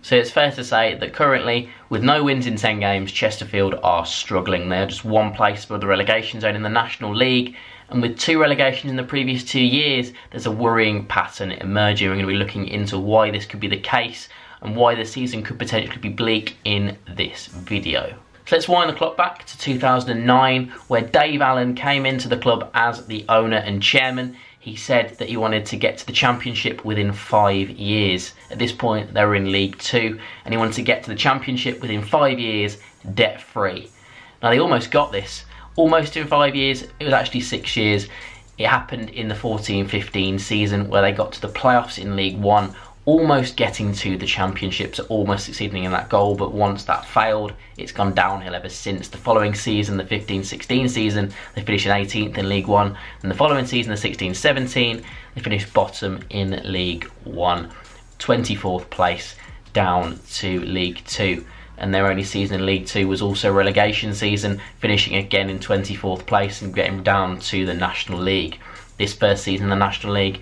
So it's fair to say that currently, with no wins in 10 games, Chesterfield are struggling. They're just one place above the relegation zone in the National League, and with 2 relegations in the previous 2 years, there's a worrying pattern emerging. We're going to be looking into why this could be the case and why the season could potentially be bleak in this video. So let's wind the clock back to 2009, where Dave Allen came into the club as the owner and chairman. He said that he wanted to get to the Championship within 5 years. At this point, they were in League 2, and he wanted to get to the Championship within 5 years, debt-free. Now, they almost got this. Almost in 5 years. It was actually 6 years. It happened in the 14-15 season, where they got to the playoffs in League 1, almost getting to the Championship, so almost succeeding in that goal. But once that failed, it's gone downhill ever since. The following season, the 15-16 season, they finished in 18th in League 1, and the following season, the 16-17, they finished bottom in League 1, 24th place down to League 2. And their only season in League 2 was also relegation season, finishing again in 24th place and getting down to the National League. This first season in the National League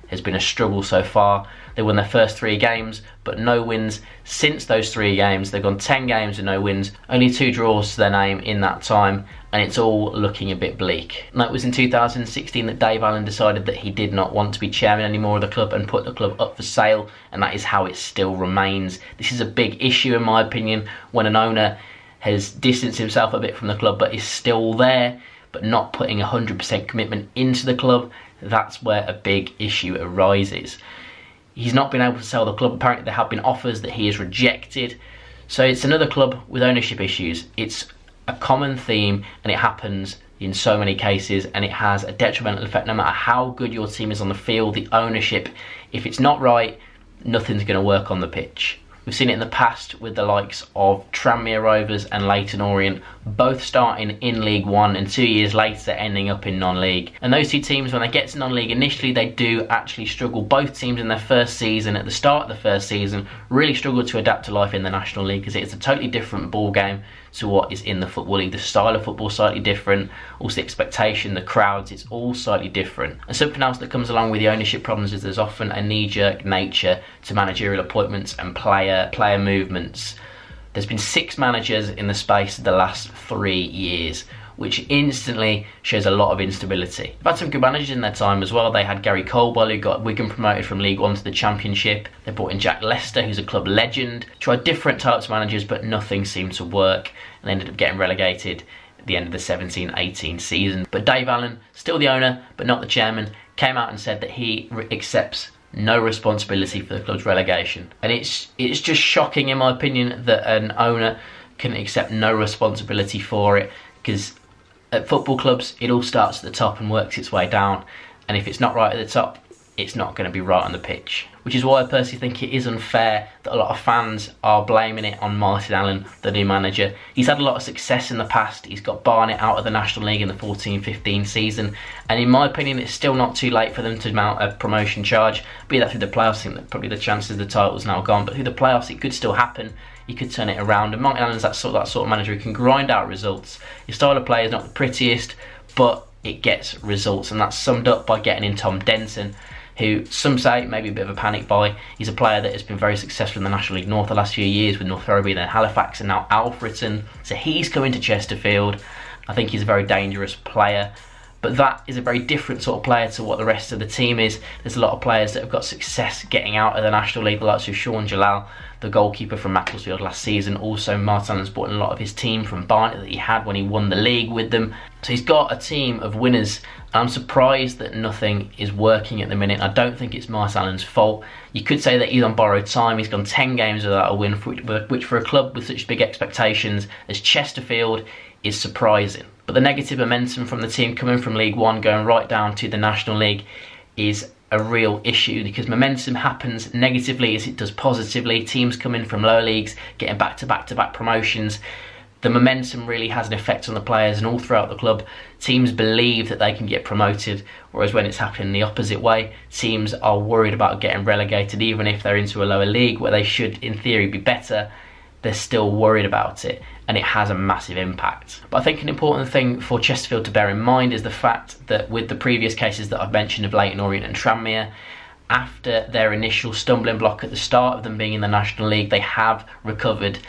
has been a struggle so far. They won their first 3 games, but no wins since those 3 games. They've gone 10 games with no wins, only 2 draws to their name in that time, and it's all looking a bit bleak. And that was in 2016 that Dave Allen decided that he did not want to be chairman anymore of the club and put the club up for sale, and that is how it still remains. This is a big issue, in my opinion, when an owner has distanced himself a bit from the club but is still there, but not putting 100% commitment into the club. That's where a big issue arises. He's not been able to sell the club. Apparently there have been offers that he has rejected. So it's another club with ownership issues. It's a common theme, and it happens in so many cases, and it has a detrimental effect no matter how good your team is on the field. The ownership, if it's not right, nothing's going to work on the pitch. We've seen it in the past with the likes of Tranmere Rovers and Leyton Orient, both starting in League 1 and 2 years later ending up in non-league. And those 2 teams, when they get to non-league, initially they do actually struggle. Both teams in their first season, at the start of the first season, really struggled to adapt to life in the National League, because it's a totally different ball game to what is in the Football League. The style of football is slightly different, also the expectation, the crowds, it's all slightly different. And something else that comes along with the ownership problems is there's often a knee-jerk nature to managerial appointments and player movements. There's been 6 managers in the space of the last 3 years, which instantly shows a lot of instability. They've had some good managers in their time as well. They had Gary Colwell, who got Wigan promoted from League 1 to the Championship. They brought in Jack Lester, who's a club legend. Tried different types of managers, but nothing seemed to work, and they ended up getting relegated at the end of the 17-18 season. But Dave Allen, still the owner, but not the chairman, came out and said that he accepts no responsibility for the club's relegation. And it's just shocking, in my opinion, that an owner can accept no responsibility for it, because at football clubs, it all starts at the top and works its way down. And if it's not right at the top, it's not going to be right on the pitch. Which is why I personally think it is unfair that a lot of fans are blaming it on Martin Allen, the new manager. He's had a lot of success in the past. He's got Barnet out of the National League in the 14-15 season. And in my opinion, it's still not too late for them to mount a promotion charge. Be that through the playoffs, I think that probably the chances of the title's now gone. But through the playoffs, it could still happen. He could turn it around. And Martin Allen's that sort of manager who can grind out results. His style of play is not the prettiest, but it gets results. And that's summed up by getting in Tom Denton, who some say maybe a bit of a panic buy. He's a player that has been very successful in the National League North the last few years, with North Ferriby, then Halifax, and now Alfreton. So he's coming to Chesterfield. I think he's a very dangerous player, but that is a very different sort of player to what the rest of the team is. There's a lot of players that have got success getting out of the National League, the likes of Sean Jalal, the goalkeeper from Macclesfield last season. Also, Martin Allen's brought in a lot of his team from Barnet that he had when he won the league with them. So he's got a team of winners. I'm surprised that nothing is working at the minute. I don't think it's Martin Allen's fault. You could say that he's on borrowed time. He's gone 10 games without a win, which for a club with such big expectations as Chesterfield is surprising. But the negative momentum from the team coming from League 1 going right down to the National League is a real issue, because momentum happens negatively as it does positively. Teams come in from lower leagues getting back-to-back promotions. The momentum really has an effect on the players, and all throughout the club, teams believe that they can get promoted, whereas when it's happening the opposite way, teams are worried about getting relegated. Even if they're into a lower league where they should, in theory, be better, they're still worried about it, and it has a massive impact. But I think an important thing for Chesterfield to bear in mind is the fact that with the previous cases that I've mentioned of Leyton Orient and Tranmere, after their initial stumbling block at the start of them being in the National League, they have recovered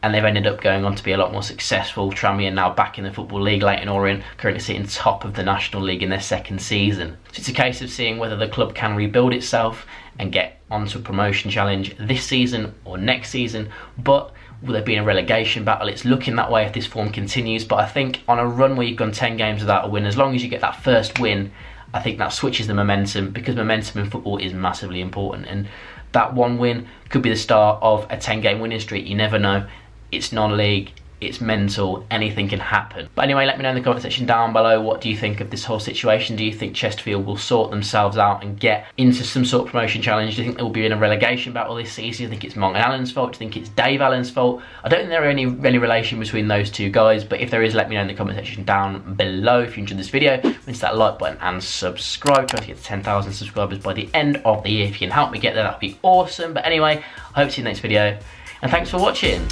and they've ended up going on to be a lot more successful. Tranmere now back in the Football League, Leyton Orient currently sitting top of the National League in their second season. So it's a case of seeing whether the club can rebuild itself and get onto a promotion challenge this season or next season, but will there be a relegation battle? It's looking that way if this form continues, but I think on a run where you've gone 10 games without a win, as long as you get that first win, I think that switches the momentum, because momentum in football is massively important, and that one win could be the start of a 10-game winning streak. You never know. It's non-league, it's mental, anything can happen. But anyway, let me know in the comment section down below, what do you think of this whole situation? Do you think Chesterfield will sort themselves out and get into some sort of promotion challenge? Do you think they will be in a relegation battle this season? Do you think it's Morgan Allen's fault? Do you think it's Dave Allen's fault? I don't think there are any relation between those two guys, but if there is, let me know in the comment section down below. If you enjoyed this video, hit that like button and subscribe. Try to get to 10,000 subscribers by the end of the year. If you can help me get there, that would be awesome. But anyway, I hope to see you in the next video, and thanks for watching.